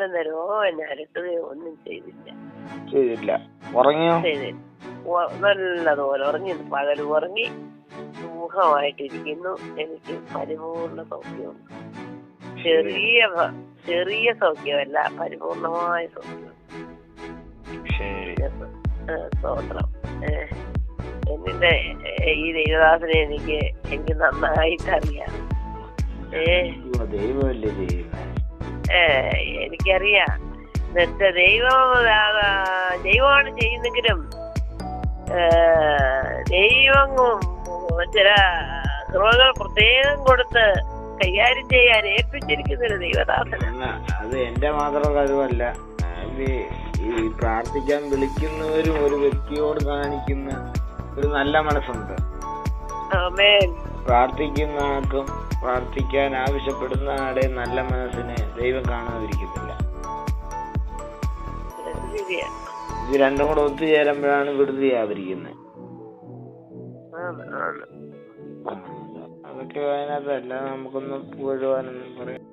സമാധാനം തരുമോ എന്നെ അരട്ടുകയോ ഒന്നും ചെയ്തില്ല. ഉറങ്ങിയോ? നല്ലതുപോലെ ഉറങ്ങി. പകൽ ഉറങ്ങി സുഖമായിട്ടിരിക്കുന്നു. എനിക്ക് പരിപൂർണ സൗഖ്യമുണ്ട്. ചെറിയ സൗഖ്യമല്ല, പരിപൂർണമായ സൗഖ്യം. സ്തോത്രം. എന്നിന്റെ ഈ ദൈവദാസനെ എനിക്ക് നന്നായിട്ടറിയാം. എനിക്കറിയാം. എന്നിട്ട് ദൈവമാണ് ചെയ്യുന്നെങ്കിലും ദൈവം ചില കൃപകൾ പ്രത്യേകം കൊടുത്ത് കൈകാര്യം ചെയ്യാൻ ഏൽപ്പിച്ചിരിക്കുന്നൊരു ദൈവദാസനാണ്. അത് എന്റെ മാത്രം കഴിവല്ല. ഈ പ്രാർത്ഥിക്കാൻ വിളിക്കുന്നവരും ഒരു വ്യക്തിയോട് കാണിക്കുന്ന ഒരു നല്ല മനസ്സുണ്ട്. പ്രാർത്ഥിക്കുന്ന ആൾക്കും പ്രാർത്ഥിക്കാൻ ആവശ്യപ്പെടുന്ന ആടെ നല്ല മനസ്സിനെ ദൈവം കാണാതിരിക്കുന്നില്ല. ഇത് രണ്ടും കൂടെ ഒത്തുചേരുമ്പോഴാണ് വിടുതലായിരിക്കുന്നത്. അതൊക്കെ അതിനകത്തല്ല, നമുക്കൊന്നും പുകഴുവാനൊന്നും പറയാം.